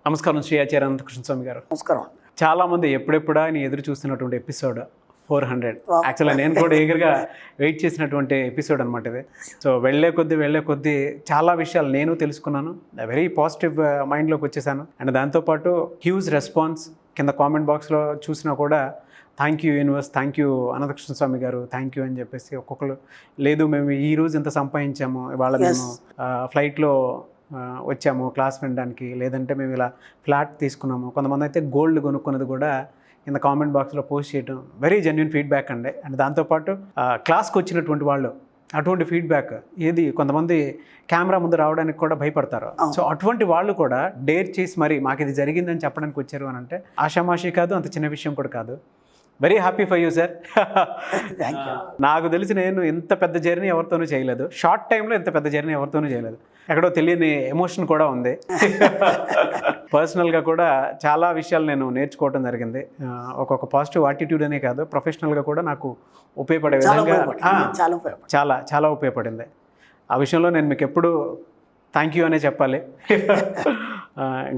నమస్కారం శ్రీ ఆచార్య అనంత కృష్ణ స్వామి గారు. నమస్కారం. చాలా మంది ఎప్పుడెప్పుడా అని ఎదురు చూస్తున్నటువంటి ఎపిసోడ్ 400. యాక్చువల్గా నేను కూడా ఈగర్గా వెయిట్ చేసినటువంటి ఎపిసోడ్ అనమాట ఇది. సో వెళ్ళే కొద్దీ చాలా విషయాలు నేను తెలుసుకున్నాను. వెరీ పాజిటివ్ మైండ్లోకి వచ్చేసాను. అండ్ దాంతోపాటు హ్యూజ్ రెస్పాన్స్ కింద కామెంట్ బాక్స్లో చూసినా కూడా thank you universe, thank you Anantha Krishna Swamy garu, thank you అని చెప్పేసి ఒక్కొక్కరు లేదు మేము ఈ రోజు ఇంత సంపాదించాము, ఇవాళ మేము ఫ్లైట్లో వచ్చాము క్లాస్ వినడానికి, లేదంటే మేము ఇలా ఫ్లాట్ తీసుకున్నాము. కొంతమంది అయితే గోల్డ్ కొనుక్కున్నది కూడా కింద కామెంట్ బాక్స్లో పోస్ట్ చేయడం వెరీ జెన్యున్ ఫీడ్బ్యాక్ అండి. అండ్ దాంతోపాటు క్లాస్కి వచ్చినటువంటి వాళ్ళు అటువంటి ఫీడ్బ్యాక్ ఏది కొంతమంది కెమెరా ముందు రావడానికి కూడా భయపడతారు. సో అటువంటి వాళ్ళు కూడా డేర్ చేసి మరి మాకు ఇది జరిగిందని చెప్పడానికి వచ్చారు అని అంటే ఆషామాషి కాదు, అంత చిన్న విషయం కూడా కాదు. Very happy for you sir. నాకు తెలిసి నేను ఇంత పెద్ద జర్నీ ఎవరితోనూ చేయలేదు, షార్ట్ టైంలో ఇంత పెద్ద జర్నీ ఎవరితోనూ చేయలేదు. ఎక్కడో తెలియని ఎమోషన్ కూడా ఉంది. పర్సనల్గా కూడా చాలా విషయాలు నేను నేర్చుకోవడం జరిగింది. ఒక్కొక్క పాజిటివ్ యాటిట్యూడ్ అనే కాదు, ప్రొఫెషనల్గా కూడా నాకు ఉపయోగపడే విధంగా చాలా ఉపయోగపడింది. ఆ విషయంలో నేను మీకు ఎప్పుడు థ్యాంక్ యూ అనే చెప్పాలి.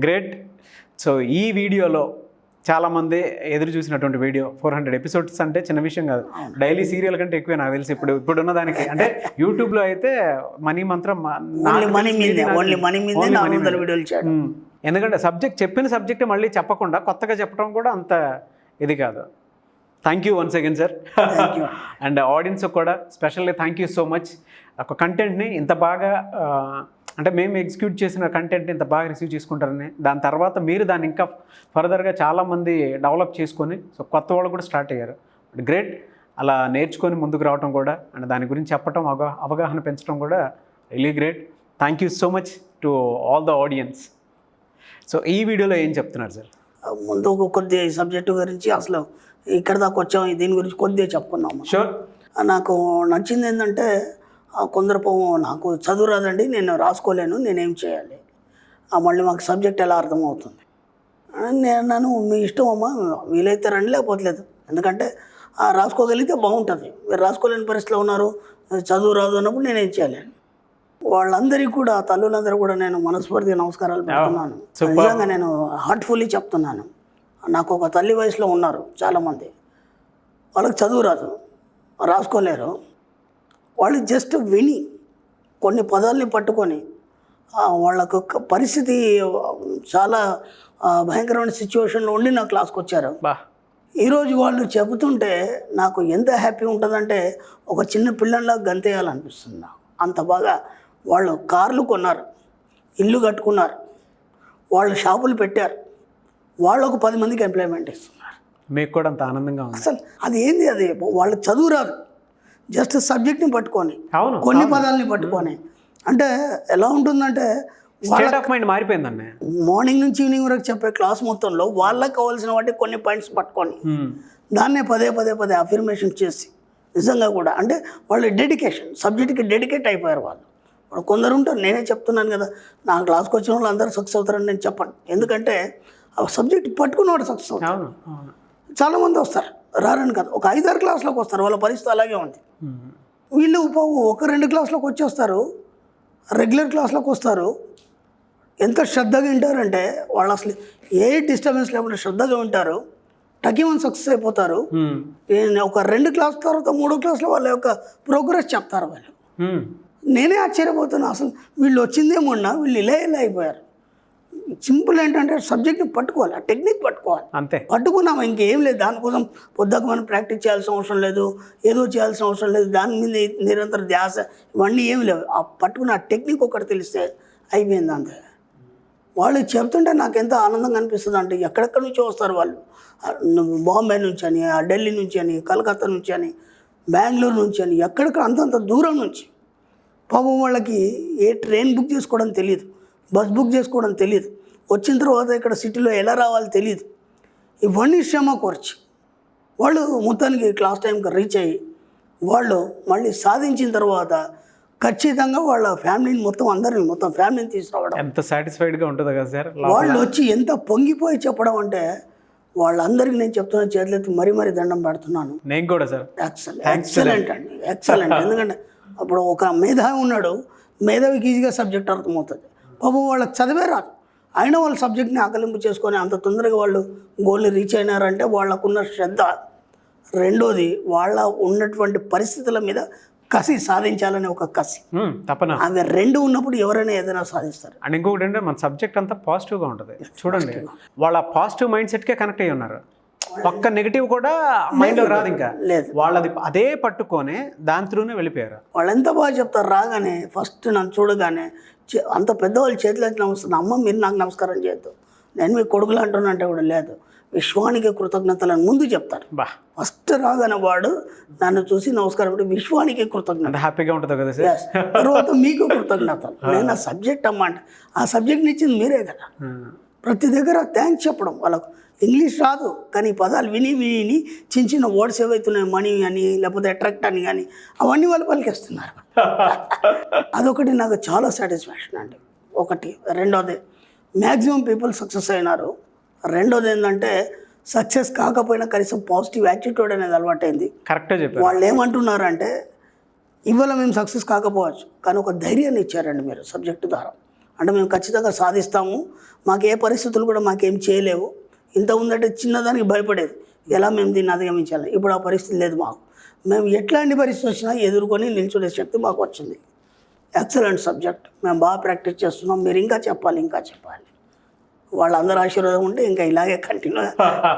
గ్రేట్. సో ఈ వీడియోలో చాలామంది ఎదురు చూసినటువంటి వీడియో 400 ఎపిసోడ్స్ అంటే చిన్న విషయం కాదు. డైలీ సీరియల్ కంటే ఎక్కువే నాకు తెలిసి ఇప్పుడున్న దానికి. అంటే యూట్యూబ్లో అయితే మనీ మంత్రం, ఎందుకంటే చెప్పిన సబ్జెక్ట్ మళ్ళీ చెప్పకుండా కొత్తగా చెప్పడం కూడా అంత ఇది కాదు. Thank you once again sir. And audience కూడా specially thank you so much. ఒక కంటెంట్ని ఇంత బాగా అంటే మేము ఎగ్జిక్యూట్ చేసిన కంటెంట్ని ఇంత బాగా రిసీవ్ చేసుకుంటారని, దాని తర్వాత మీరు దాన్ని ఇంకా ఫర్దర్గా చాలామంది డెవలప్ చేసుకొని సో కొత్త వాళ్ళు కూడా స్టార్ట్ అయ్యారు. గ్రేట్. అలా నేర్చుకొని ముందుకు రావడం కూడా అండ్ దాని గురించి చెప్పడం, అవగాహన పెంచడం కూడా really great. Thank you so much to all the audience. So ఈ వీడియోలో ఏం చెప్తున్నారు సార్? ముందు కొద్దిగా సబ్జెక్టు గురించి అసలు ఇక్కడ దాకా వచ్చాము, దీని గురించి కొద్దిగా చెప్పుకున్నాము. షూర్. నాకు నచ్చింది ఏంటంటే కొందరు నాకు చదువు రాదండి, నేను రాసుకోలేను, నేనేం చేయాలి, మళ్ళీ మాకు సబ్జెక్ట్ ఎలా అర్థమవుతుంది. నేను మీ ఇష్టం అమ్మా, వీలైతే రండి లేకపోతే లేదు. ఎందుకంటే రాసుకోగలిగితే బాగుంటుంది. మీరు రాసుకోలేని పరిస్థితిలో ఉన్నారు, చదువు రాదు అన్నప్పుడు నేనేం చేయలేను. వాళ్ళందరికీ కూడా, తల్లులందరూ కూడా నేను మనస్ఫూర్తిగా నమస్కారాలు పెడుతున్నాను. నిజంగా నేను హార్ట్ఫుల్లీ చెప్తున్నాను. నాకు ఒక తల్లి వయసులో ఉన్నారు చాలామంది, వాళ్ళకి చదువు రాదు, రాసుకోలేరు. వాళ్ళు జస్ట్ విని కొన్ని పదాలని పట్టుకొని వాళ్ళకు పరిస్థితి చాలా భయంకరమైన సిచ్యువేషన్లో ఉండి నా క్లాస్కి వచ్చారు. ఈరోజు వాళ్ళు చెబుతుంటే నాకు ఎంత హ్యాపీ ఉంటుందంటే ఒక చిన్న పిల్లల్లా గంతేయాలనిపిస్తుంది నాకు. అంత బాగా వాళ్ళు కార్లు కొన్నారు, ఇల్లు కట్టుకున్నారు, వాళ్ళు షాపులు పెట్టారు, వాళ్ళకు 10 మందికి ఎంప్లాయ్మెంట్ ఇస్తున్నారు. మీకు కూడా అంత ఆనందంగా ఉంది. అసలు అది ఏంది, అది వాళ్ళకి చదువు రాదు, జస్ట్ సబ్జెక్ట్ని పట్టుకొని కొన్ని పదాలని పట్టుకొని. అంటే ఎలా ఉంటుందంటే స్టేట్ ఆఫ్ మైండ్ మారిపోయిందండి. మార్నింగ్ నుంచి ఈవినింగ్ వరకు చెప్పే క్లాస్ మొత్తంలో వాళ్ళకి కావాల్సిన వాటి కొన్ని పాయింట్స్ పట్టుకొని దాన్నే పదే అఫర్మేషన్ చేసి నిజంగా కూడా అంటే వాళ్ళ డెడికేషన్ సబ్జెక్ట్కి డెడికేట్ అయిపోయారు వాళ్ళు. కొందరు ఉంటారు, నేనే చెప్తున్నాను కదా, నా క్లాస్కి వచ్చిన వాళ్ళు అందరూ సక్సెస్ అవుతారని నేను చెప్పను. ఎందుకంటే ఆ సబ్జెక్ట్ పట్టుకున్నవాడు సక్సెస్ అవుతారు. చాలామంది వస్తారు, రారని కదా, ఒక 5-6 క్లాసులకు వస్తారు, వాళ్ళ పరిస్థితి అలాగే ఉంది. వీళ్ళు 1-2 క్లాసులకు వచ్చేస్తారు, రెగ్యులర్ క్లాసులకు వస్తారు. ఎంత శ్రద్ధగా వింటారంటే వాళ్ళు అసలు ఏ డిస్టర్బెన్స్ లేకుండా శ్రద్ధగా వింటారు, టకీమని సక్సెస్ అయిపోతారు. ఒక 2 క్లాస్ తర్వాత 3వ క్లాస్లో వాళ్ళ యొక్క ప్రోగ్రెస్ చెప్తారు వాళ్ళు. నేనే ఆశ్చర్యపోతున్నా, అసలు వీళ్ళు వచ్చిందేమన్నా వీళ్ళు ఇలా అయిపోయారు. సింపుల్ ఏంటంటే సబ్జెక్ట్ని పట్టుకోవాలి, ఆ టెక్నిక్ పట్టుకోవాలి, అంతే. పట్టుకున్నాము, ఇంకేం లేదు. దానికోసం పొద్దుకు మనం ప్రాక్టీస్ చేయాల్సిన అవసరం లేదు, ఏదో చేయాల్సిన అవసరం లేదు, దాని మీద నిరంతర ధ్యాస ఇవన్నీ ఏమి లేవు. ఆ పట్టుకున్న ఆ టెక్నిక్ ఒకటి తెలిస్తే అయిపోయింది అంతే. వాళ్ళు చెప్తుంటే నాకు ఎంత ఆనందంగా అనిపిస్తుంది అంటే ఎక్కడెక్కడి నుంచో వస్తారు వాళ్ళు, బాంబే నుంచి అని, ఢిల్లీ నుంచి అని, కలకత్తా నుంచి అని, బెంగళూరు నుంచి అని, ఎక్కడెక్కడ అంతంత దూరం నుంచి. పాపం వాళ్ళకి ఏ ట్రైన్ బుక్ చేసుకోవడం తెలియదు, బస్ బుక్ చేసుకోవడం తెలియదు, వచ్చిన తర్వాత ఇక్కడ సిటీలో ఎలా రావాలో తెలియదు. ఇవన్నీ శ్రమ కోర్చి వాళ్ళు మొత్తానికి క్లాస్ టైంకి రీచ్ అయ్యి వాళ్ళు మళ్ళీ సాధించిన తర్వాత ఖచ్చితంగా వాళ్ళ ఫ్యామిలీని మొత్తం ఫ్యామిలీని తీసుకురావడం ఎంత సాటిస్ఫైడ్గా ఉంటుందో కదా సార్. వాళ్ళు వచ్చి ఎంత పొంగిపోయి చెప్పడం అంటే వాళ్ళందరికీ నేను చెప్తున్నా, చేతులెత్తి మరీ దండం పెడుతున్నాను. నేను కూడా సార్. ఎక్సలెంట్ అండి, ఎక్సలెంట్. ఎందుకంటే అప్పుడు ఒక మేధావి ఉన్నాడు, మేధావికి ఈజీగా సబ్జెక్ట్ అర్థమవుతుంది. పాపం వాళ్ళకి చదివే రాదు, అయినా వాళ్ళు సబ్జెక్ట్ని ఆకలింపు చేసుకొని అంత తొందరగా వాళ్ళు గోల్ని రీచ్ అయినారంటే వాళ్ళకున్న శ్రద్ధ. రెండోది వాళ్ళ ఉన్నటువంటి పరిస్థితుల మీద కసి, సాధించాలనే ఒక కసి, తప్పన. అవి రెండు ఉన్నప్పుడు ఎవరైనా ఏదైనా సాధిస్తారు. అండ్ ఇంకొకటి అంటే మన సబ్జెక్ట్ అంతా పాజిటివ్గా ఉంటుంది. చూడండి, వాళ్ళ పాజిటివ్ మైండ్ సెట్కే కనెక్ట్ అయ్యి ఉన్నారు. ఒక్క నెగిటివ్ కూడా మైండ్లో రాదు. ఇంకా లేదు, వాళ్ళది అదే పట్టుకొని దాని త్రూనే వెళ్ళిపోయారు. వాళ్ళు ఎంత బాగా చెప్తారు. రాగానే ఫస్ట్ నన్ను చూడగానే అంత పెద్దవాళ్ళు చేతులు అయితే నమస్కారం, అమ్మ మీరు నాకు నమస్కారం చేయొద్దు, నేను మీ కొడుకులు అంటున్నంటే కూడా లేదు, విశ్వానికి కృతజ్ఞతలను ముందు చెప్తారు. ఫస్ట్ రాగానే వాడు నన్ను చూసి నమస్కారం అంటే విశ్వానికి కృతజ్ఞత. హ్యాపీగా ఉంటుంది కదా సార్. తర్వాత మీకు కృతజ్ఞతలు. నేను ఆ సబ్జెక్ట్ అమ్మ అంటే ఆ సబ్జెక్ట్ని ఇచ్చింది మీరే కదా. ప్రతి దగ్గర థ్యాంక్స్ చెప్పడం. వాళ్ళకు ఇంగ్లీష్ రాదు కానీ పదాలు విని విని చిన్న చిన్న వర్డ్స్ ఏవైతున్నాయి, మనీ అని లేకపోతే అట్రాక్ట్ అని కానీ అవన్నీ వాళ్ళు పలికేస్తున్నారు. అదొకటి నాకు చాలా సాటిస్ఫాక్షన్ అండి. ఒకటి. రెండోది, మ్యాక్సిమం పీపుల్ సక్సెస్ అయినారు. రెండోది ఏంటంటే సక్సెస్ కాకపోయినా కనీసం పాజిటివ్ యాటిట్యూడ్ అనేది అలవాటైంది. కరెక్ట్గా చెప్పారు. వాళ్ళు ఏమంటున్నారంటే ఇవాళ మేము సక్సెస్ కాకపోవచ్చు కానీ ఒక ధైర్యాన్ని ఇచ్చారండి మీరు సబ్జెక్టు ద్వారా. అంటే మేము ఖచ్చితంగా సాధిస్తాము, మాకు ఏ పరిస్థితులు కూడా మాకేం చేయలేవు. ఇంత ఉందంటే చిన్నదానికి భయపడేది, ఎలా మేము దీన్ని అధిగమించాలి. ఇప్పుడు ఆ పరిస్థితి లేదు మాకు. మేము ఎట్లాంటి పరిస్థితి వచ్చినా ఎదుర్కొని నిల్చునే శక్తి మాకు వచ్చింది. ఎక్సలెంట్ సబ్జెక్ట్, మేము బాగా ప్రాక్టీస్ చేస్తున్నాం, మీరు ఇంకా చెప్పాలి ఇంకా చెప్పాలి. వాళ్ళందరూ ఆశీర్వాదం ఉంటే ఇంకా ఇలాగే కంటిన్యూ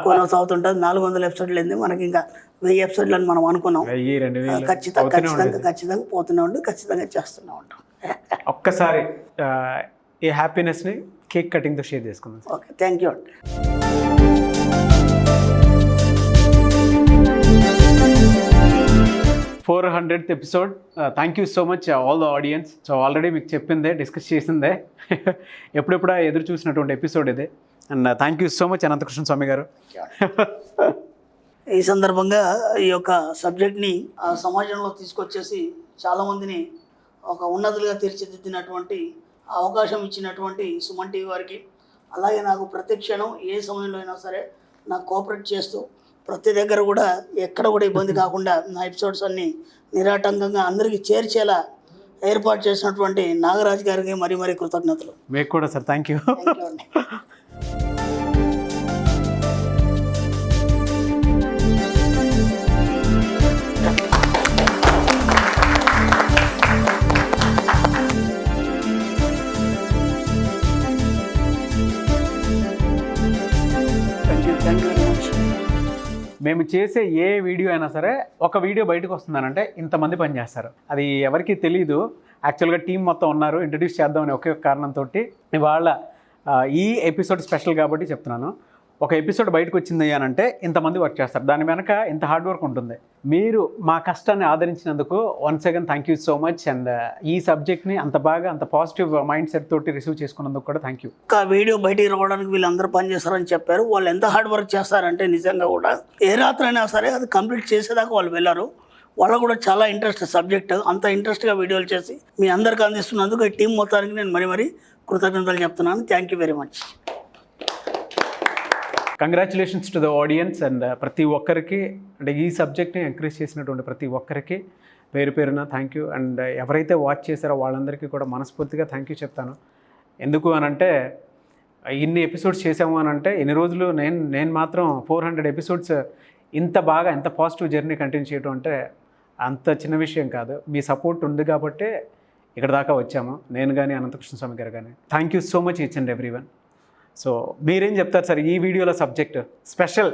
కొనసాగుతుంటుంది. 400 ఎపిసోడ్లు ఏంది మనకి, ఇంకా 1000 ఎపిసోడ్లు అని మనం అనుకున్నాం. ఖచ్చితంగా పోతూనే ఉండి ఖచ్చితంగా చేస్తూనే ఉంటాం. ఒక్కసారి ఈ హ్యాపీనెస్ని కేక్ కటింగ్తో షేర్ చేసుకుందాం. ఓకే, థ్యాంక్ యూ అండి. Four 400th episode. Thank you so much all the audience. So already మీకు చెప్పిందే, డిస్కస్ చేసిందే, ఎప్పుడెప్పుడా ఎదురు చూసినటువంటి ఎపిసోడ్ ఇది. And thank you so much Anantha Krishna Swamy garu. ఈ సందర్భంగా ఈ యొక్క సబ్జెక్ట్ని సమాజంలో తీసుకొచ్చేసి చాలామందిని ఒక ఉన్నతులుగా తీర్చిదిద్దినటువంటి అవకాశం ఇచ్చినటువంటి సుమన్ టీవీ వారికి, అలాగే నాకు ప్రతి క్షణం ఏ సమయంలో అయినా సరే నాకు కోఆపరేట్ చేస్తూ ప్రతి దగ్గర కూడా ఎక్కడ కూడా ఇబ్బంది కాకుండా నా ఎపిసోడ్స్ అన్నీ నిరాటంకంగా అందరికీ చేర్చేలా ఏర్పాటు చేసినటువంటి నాగరాజ్ గారికి మరీ కృతజ్ఞతలు. మీకు కూడా సార్. Thank you. అండి. మేము చేసే ఏ వీడియో అయినా సరే ఒక వీడియో బయటకు వస్తుందనంటే ఇంతమంది పనిచేస్తారు. అది ఎవరికి తెలీదు. యాక్చువల్గా టీం మొత్తం ఉన్నారు, ఇంట్రడ్యూస్ చేద్దామని ఒకే కారణంతో ఇవాళ ఈ ఎపిసోడ్ స్పెషల్ కాబట్టి చెప్తున్నాను. ఒక ఎపిసోడ్ బయటకు వచ్చింది అని అంటే ఇంతమంది వర్క్ చేస్తారు, దాని వెనక ఇంత హార్డ్ వర్క్ ఉంటుంది. మీరు మా కష్టాన్ని ఆదరించినందుకు once again thank you so much. And ఈ సబ్జెక్ట్ని అంత బాగా అంత పాజిటివ్ మైండ్ సెట్ తోటి రిసీవ్ చేసుకున్నందుకు కూడా థ్యాంక్ యూ. ఒక వీడియో బయటికి రావడానికి వీళ్ళందరూ పనిచేస్తారని చెప్పారు. వాళ్ళు ఎంత హార్డ్ వర్క్ చేస్తారంటే నిజంగా కూడా ఏ రాత్రి అయినా సరే అది కంప్లీట్ చేసేదాకా వాళ్ళు వెళ్ళారు. వాళ్ళకు కూడా చాలా ఇంట్రెస్ట్ సబ్జెక్ట్. అంత ఇంట్రెస్ట్గా వీడియోలు చేసి మీ అందరికీ అందిస్తున్నందుకు ఈ టీం మొత్తానికి నేను మరీ కృతజ్ఞతలు చెప్తున్నాను. Thank you very much. Congratulations to the audience. And ప్రతి ఒక్కరికి, అంటే ఈ సబ్జెక్ట్ని ఎంకరేజ్ చేసినటువంటి ప్రతి ఒక్కరికి పేరున థ్యాంక్ యూ. అండ్ ఎవరైతే వాచ్ చేశారో వాళ్ళందరికీ కూడా మనస్ఫూర్తిగా థ్యాంక్ యూ చెప్తాను. ఎందుకు అనంటే ఇన్ని ఎపిసోడ్స్ చేసాము అనంటే ఇన్ని రోజులు నేను మాత్రం 400 ఎపిసోడ్స్ ఇంత బాగా ఎంత పాజిటివ్ జర్నీ కంటిన్యూ చేయడం అంటే అంత చిన్న విషయం కాదు. మీ సపోర్ట్ ఉంది కాబట్టి ఇక్కడ దాకా వచ్చాము, నేను కానీ అనంత కృష్ణ స్వామి గారు కానీ. Thank you so much each and everyone. So మీరేం చెప్తారు సార్ ఈ వీడియోలో సబ్జెక్ట్ స్పెషల్?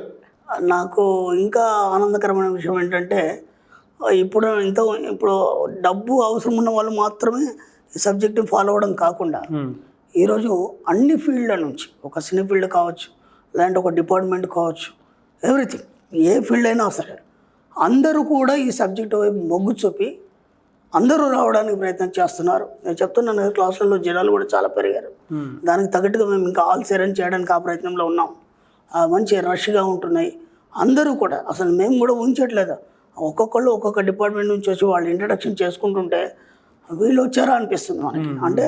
నాకు ఇంకా ఆనందకరమైన విషయం ఏంటంటే ఇప్పుడు డబ్బు అవసరం ఉన్న వాళ్ళు మాత్రమే ఈ సబ్జెక్ట్ని ఫాలో అవ్వడం కాకుండా ఈరోజు అన్ని ఫీల్డ్ల నుంచి, ఒక సినీ ఫీల్డ్ కావచ్చు, లేదంటే ఒక డిపార్ట్మెంట్ కావచ్చు, ఎవ్రీథింగ్ ఏ ఫీల్డ్ అయినా సరే అందరూ కూడా ఈ సబ్జెక్ట్ వైపు మొగ్గు చూపి అందరూ రావడానికి ప్రయత్నం చేస్తున్నారు. నేను చెప్తున్నాను, క్లాసులలో జనాలు కూడా చాలా పెరిగారు. దానికి తగ్గట్టుగా మేము ఇంకా ఆల్ సేరన్ చేయడానికి ఆ ప్రయత్నంలో ఉన్నాం. మంచి రష్గా ఉంటున్నాయి. అందరూ కూడా అసలు మేము కూడా ఊహించట్లేదు. ఒక్కొక్కళ్ళు ఒక్కొక్క డిపార్ట్మెంట్ నుంచి వచ్చి వాళ్ళు ఇంట్రడక్షన్ చేసుకుంటుంటే వీళ్ళు వచ్చారా అనిపిస్తుంది మనకి. అంటే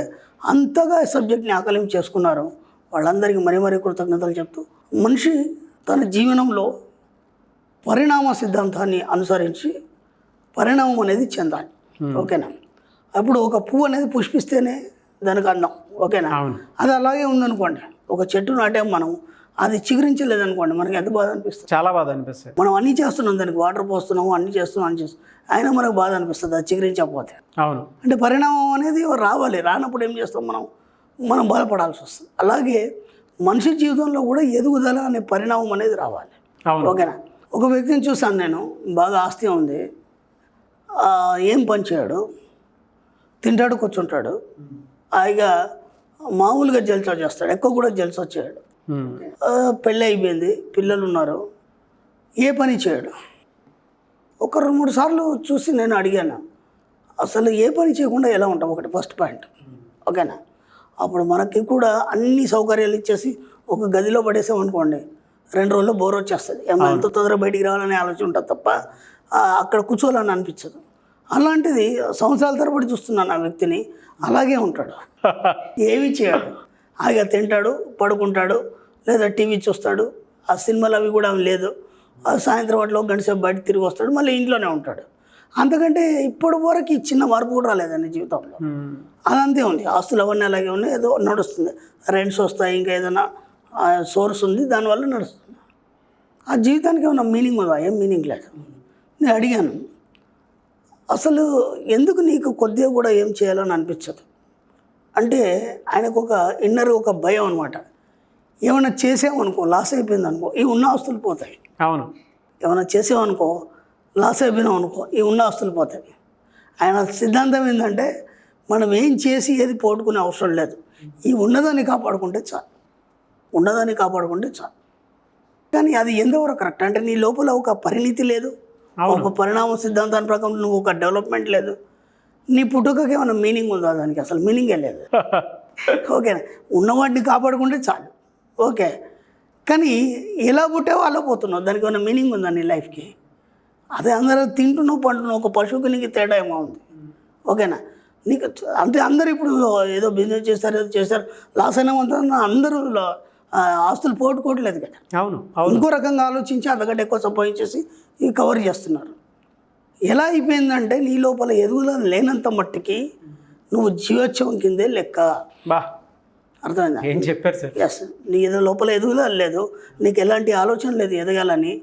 అంతగా సబ్జెక్ట్ని ఆకలింపు చేసుకున్నారు. వాళ్ళందరికీ మరీ కృతజ్ఞతలు చెప్తూ, మనిషి తన జీవనంలో పరిణామ సిద్ధాంతాన్ని అనుసరించి పరిణామం అనేది చెందాలి. ఓకేనా? అప్పుడు ఒక పువ్వు అనేది పుష్పిస్తేనే దానికి అందం. ఓకేనా? అవును. అది అలాగే ఉందనుకోండి, ఒక చెట్టు నాటాం మనం, అది చిగురించలేదనుకోండి, మనకి ఎంత బాధ అనిపిస్తుంది. చాలా బాధ అనిపిస్తుంది. మనం అన్నీ చేస్తున్నాం, దానికి వాటర్ పోస్తున్నాము, అన్నీ చేస్తున్నాం, అయినా మనకు బాధ అనిపిస్తుంది అది చిగురించకపోతే. అవును. అంటే పరిణామం అనేది రావాలి, రానప్పుడు ఏం చేస్తాం మనం బాధపడాల్సి వస్తుంది. అలాగే మనిషి జీవితంలో కూడా ఎదుగుదల అనే పరిణామం అనేది రావాలి. అవును. ఓకేనా? ఒక వ్యక్తిని చూసాను నేను, బాగా ఆస్తి ఉంది, ఏం పని చేయడు, తింటాడు కూర్చుంటాడు, హాయిగా మామూలుగా జల్సా చేస్తాడు, ఎక్కువ కూడా జల్సా చేయడు. పెళ్ళి అయిపోయింది, పిల్లలు ఉన్నారు, ఏ పని చేయడు. ఒక 2-3 సార్లు చూసి నేను అడిగాను, అసలు ఏ పని చేయకుండా ఎలా ఉంటాం? ఒకటి ఫస్ట్ పాయింట్. ఓకేనా? అప్పుడు మనకి కూడా అన్ని సౌకర్యాలు ఇచ్చేసి ఒక గదిలో పడేసాం అనుకోండి, 2 రోజుల్లో బోర్ వచ్చేస్తుంది. ఎంత తొందరగా బయటికి రావాలనే ఆలోచన ఉంటుంది తప్ప అక్కడ కూర్చోవాలని అనిపించదు. అలాంటిది సంవత్సరాల తరబడి చూస్తున్నాను ఆ వ్యక్తిని, అలాగే ఉంటాడు, ఏమీ చేయడు, హాయిగా తింటాడు, పడుకుంటాడు, లేదా టీవీ చూస్తాడు, ఆ సినిమాలు అవి కూడా లేదు, సాయంత్రం వాటిలో గంట సేపు బయట తిరిగి వస్తాడు, మళ్ళీ ఇంట్లోనే ఉంటాడు. అంతకంటే ఇప్పటి వరకు చిన్న మార్పు కూడా రాలేదండి జీవితంలో. అదంతే ఉంది, ఆస్తులు అవన్నీ అలాగే ఉన్నాయి, ఏదో నడుస్తుంది, రెంట్స్ వస్తాయి, ఇంకా ఏదైనా సోర్స్ ఉంది, దానివల్ల నడుస్తుంది. ఆ జీవితానికి ఏమైనా మీనింగ్ ఉందా? ఏం మీనింగ్ లేదు. నేను అడిగాను, అసలు ఎందుకు నీకు కొద్దిగా కూడా ఏం చేయాలని అనిపించదు అంటే, ఆయనకు ఒక ఇన్నర్ ఒక భయం అనమాట. ఏమైనా చేసామనుకో, లాస్ అయిపోయింది అనుకో, ఈ ఉన్న ఆస్తులు పోతాయి. అవును. ఏమైనా చేసామనుకో, లాస్ అయిపోయినాం అనుకో, ఈ ఉన్న ఆస్తులు పోతాయి. ఆయన సిద్ధాంతం ఏంటంటే, మనం ఏం చేసి ఏది పోగొట్టుకునే అవసరం లేదు, ఈ ఉన్నదాన్ని కాపాడుకుంటే చాలు, ఉన్నదాన్ని కాపాడుకుంటే చాలు. కానీ అది ఎంతవరకు కరెక్ట్ అంటే, నీ లోపల ఒక పరిణితి లేదు, ఒక పరిణామ సిద్ధాంతాన్ని ప్రకారం నువ్వు ఒక డెవలప్మెంట్ లేదు, నీ పుట్టుకకి ఏమైనా మీనింగ్ ఉందా? దానికి అసలు మీనింగే లేదు. ఓకేనా? ఉన్నవాటిని కాపాడుకుంటే చాలు, ఓకే. కానీ ఎలా పుట్టావో అలా పోతున్నావు, దానికి ఏమైనా మీనింగ్ ఉందా నీ లైఫ్కి? అదే అందరూ తింటున్నావు పంటున్నావు, ఒక పశువుకి నీకు తేడా ఏమో ఉంది. ఓకేనా? నీకు అంటే అందరూ ఇప్పుడు ఏదో బిజినెస్ చేస్తారు, ఏదో చేస్తారు, లాస్ అయినా అందరూ ఆస్తులు పోగొట్టుకోవట్లేదు కదా. అవును. ఇంకో రకంగా ఆలోచించి అంతకంటే ఎక్కువ సంపాదించేసి ఇవి కవర్ చేస్తున్నారు. ఎలా అయిపోయిందంటే, నీ లోపల ఎదుగుదల లేనంత మట్టికి నువ్వు జీవోత్సవం కిందే లెక్క. అర్థమైందా? ఏం చెప్పారు సార్? ఎస్, నీ ఏదో లోపల ఎదుగుదల లేదు, నీకు ఎలాంటి ఆలోచన లేదు ఎదగాలని,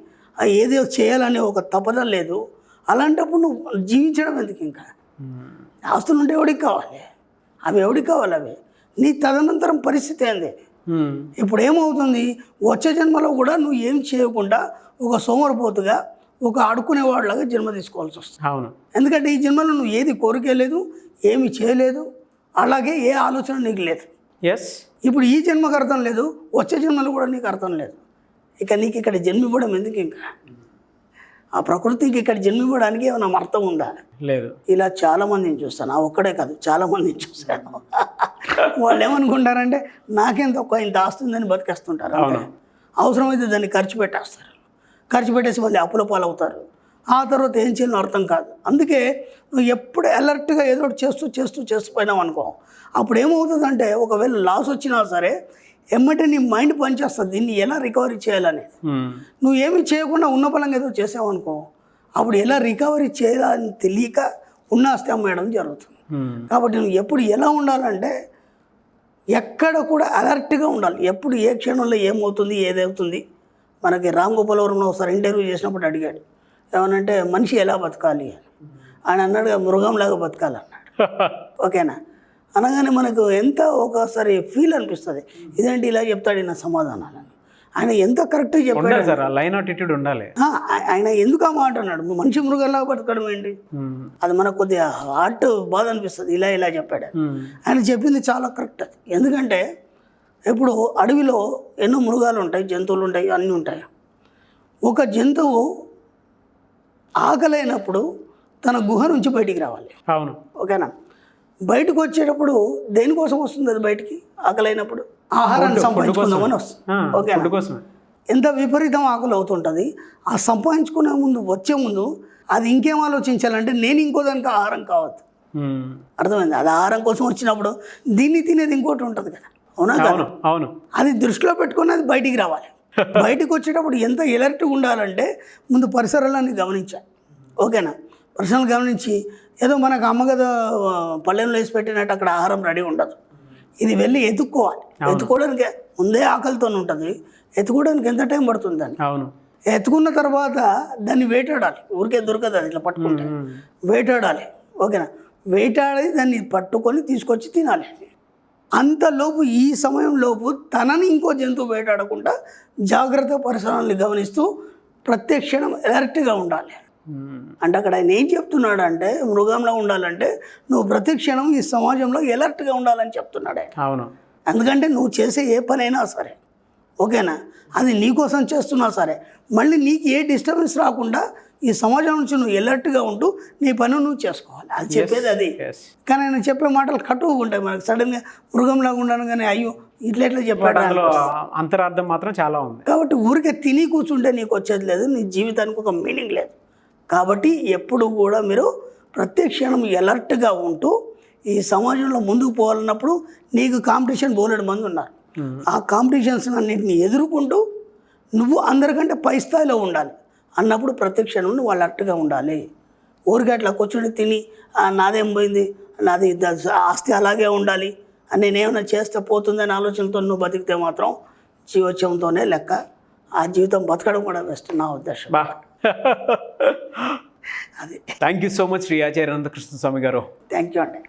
ఏదో చేయాలని ఒక తపన లేదు. అలాంటప్పుడు నువ్వు జీవించడం ఎందుకు? ఇంకా ఆస్తులు ఉంటే ఎవడికి కావాలి? అవి ఎవడికి కావాలి? అవి నీ తదనంతరం పరిస్థితి ఏంది? ఇప్పుడు ఏమవుతుంది, వచ్చే జన్మలో కూడా నువ్వు ఏం చేయకుండా ఒక సోమరిపోతుగా, ఒక ఆడుకునేవాడిలాగా జన్మ తీసుకోవాల్సి వస్తుంది. అవును. ఎందుకంటే ఈ జన్మలో నువ్వు ఏది కోరికలేదు, ఏమి చేయలేదు, అలాగే ఏ ఆలోచన నీకు లేదు. ఎస్. ఇప్పుడు ఈ జన్మకు అర్థం లేదు, వచ్చే జన్మలో కూడా నీకు అర్థం లేదు. ఇక నీకు ఇక్కడ జన్మివ్వడం ఎందుకు? ఇంకా ఆ ప్రకృతికి ఇక్కడ జన్మివ్వడానికి ఏమైనా అర్థం ఉందా? లేదు. ఇలా చాలామందిని చూస్తాను, ఒక్కడే కాదు చాలామందిని చూశాను. వాళ్ళు ఏమనుకుంటారంటే, నాకేం తక్కువ, ఇంత ఆస్తుందని బతికేస్తుంటారు. అవసరమైతే దాన్ని ఖర్చు పెట్టేస్తారు, ఖర్చు పెట్టేసి మళ్ళీ అప్పుల పాలవుతారు. ఆ తర్వాత ఏం చేయాలో అర్థం కాదు. అందుకే నువ్వు ఎప్పుడు అలర్ట్గా ఏదో ఒకటి చేస్తూ పోయినావు అనుకో, అప్పుడు ఏమవుతుందంటే, ఒకవేళ లాస్ వచ్చినా సరే ఎమ్మటే నీ మైండ్ పనిచేస్తుంది దీన్ని ఎలా రికవరీ చేయాలని. నువ్వు ఏమి చేయకుండా ఉన్న పలంగా ఏదో చేసావు అనుకో, అప్పుడు ఎలా రికవరీ చేయాలని తెలియక ఉన్న ఆస్తి అమ్మేయడం జరుగుతుంది. కాబట్టి నువ్వు ఎప్పుడు ఎలా ఉండాలంటే, ఎక్కడ కూడా అలర్ట్గా ఉండాలి. ఎప్పుడు ఏ క్షణంలో ఏమవుతుంది, ఏదవుతుంది. మనకి రామ్ గోపాల్ వర్మ ఒకసారి ఇంటర్వ్యూ చేసినప్పుడు అడిగాడు, ఏమనంటే మనిషి ఎలా బతకాలి అని. ఆయన అన్నాడు, మృగంలాగా బతకాలన్నాడు. ఓకేనా? అనగానే మనకు ఎంత ఒకసారి ఫీల్ అనిపిస్తుంది, ఇదేంటి ఇలా చెప్తాడు నా సమాధానాలని. ఆయన ఎంత కరెక్ట్గా చెప్పాడు సార్, లైన్ యాటిట్యూడ్ ఉండాలి. ఆయన ఎందుకు ఆ మాట అన్నాడు, మనిషి మృగంలాగా బతకడం ఏంటి? అది మనకు కొద్దిగా హార్ట్ బాధ అనిపిస్తుంది. ఇలా చెప్పాడు ఆయన, చెప్పింది చాలా కరెక్ట్. ఎందుకంటే ఇప్పుడు అడవిలో ఎన్నో మృగాలు ఉంటాయి, జంతువులు ఉంటాయి, అన్నీ ఉంటాయి. ఒక జంతువు ఆకలైనప్పుడు తన గుహ నుంచి బయటికి రావాలి. అవును. ఓకేనా? బయటకు వచ్చేటప్పుడు దేనికోసం వస్తుంది అది బయటికి? ఆకలైనప్పుడు ఆహారాన్ని సంపాదించుకుందామని వస్తుంది. ఓకేనా? ఎంత విపరీతం ఆకలి అవుతుంటుంది. ఆ సంపాదించుకునే ముందు, వచ్చే ముందు అది ఇంకేం ఆలోచించాలంటే, నేను ఇంకో దానికి ఆహారం కావద్దు. అర్థమైంది? అది ఆహారం కోసం వచ్చినప్పుడు దీన్ని తినేది ఇంకోటి ఉంటుంది కదా. అవునా కాదు? అవును. అది దృష్టిలో పెట్టుకుని అది బయటికి రావాలి. బయటకు వచ్చేటప్పుడు ఎంత ఎలర్ట్గా ఉండాలంటే, ముందు పరిసరాలన్నీ గమనించాలి. ఓకేనా? పరిసరాలు గమనించి, ఏదో మనకు అమ్మగద పళ్ళెంలో వేసి పెట్టినట్టు అక్కడ ఆహారం రెడీ ఉండదు. ఇది వెళ్ళి ఎత్తుక్కోవాలి. ఎత్తుకోవడానికి ముందే ఆకలితో ఉంటుంది, ఎత్తుకోవడానికి ఎంత టైం పడుతుంది దాన్ని. అవును. ఎత్తుకున్న తర్వాత దాన్ని వేటాడాలి. ఊరికే దొరకదు అది ఇట్లా పట్టుకుంటే, వేటాడాలి. ఓకేనా, వేటాడి దాన్ని పట్టుకొని తీసుకొచ్చి తినాలి. అంతలోపు ఈ సమయంలోపు తనని ఇంకో జంతువు వేటాడకుండా జాగ్రత్త పరిసరాలను గమనిస్తూ ప్రత్యక్షణం అలర్ట్గా ఉండాలి. అంటే అక్కడ ఆయన ఏం చెప్తున్నాడు అంటే, మృగంలో ఉండాలంటే నువ్వు ప్రతిక్షణం ఈ సమాజంలో ఎలర్ట్గా ఉండాలని చెప్తున్నాడు ఆయన. అవును. ఎందుకంటే నువ్వు చేసే ఏ పనైనా సరే, ఓకేనా, అది నీకోసం చేస్తున్నా సరే, మళ్ళీ నీకు ఏ డిస్టర్బెన్స్ రాకుండా ఈ సమాజం నుంచి నువ్వు ఎలర్ట్గా ఉంటూ నీ పని నువ్వు చేసుకోవాలి. అది చెప్పేది అది. కానీ ఆయన చెప్పే మాటలు కట్టుగా ఉంటాయి మనకు. సడన్గా మృగంలాగా ఉండాను కానీ అయ్యో ఇట్లా చెప్పాడు, అంతరార్థం మాత్రం చాలా ఉంది. కాబట్టి ఊరికే తిని కూర్చుంటే నీకు వచ్చేది లేదు, నీ జీవితానికి ఒక మీనింగ్ లేదు. కాబట్టి ఎప్పుడు కూడా మీరు ప్రత్యక్షణం ఎలర్ట్గా ఉంటూ ఈ సమాజంలో ముందుకు పోవాలన్నప్పుడు నీకు కాంపిటీషన్ బోలెడు మంది ఉన్నారు. ఆ కాంపిటీషన్స్ అన్నింటినీ ఎదుర్కొంటూ నువ్వు అందరికంటే పై స్థాయిలో ఉండాలి అన్నప్పుడు ప్రత్యక్షణం నువ్వు అలర్ట్గా ఉండాలి. ఊరికే అట్లా కూర్చొని తిని నాదేం పోయింది, నాది ఆస్తి అలాగే ఉండాలి, నేనేమైనా చేస్తే పోతుందనే ఆలోచనతో నువ్వు బతికితే మాత్రం జీవోత్సవంతోనే లెక్క. ఆ జీవితం బతకడం కూడా బెస్ట్ నా ఉద్దేశం. అది. Thank you so much Shri Acharya Anantha Krishna Swamy garu. Thank you అండి.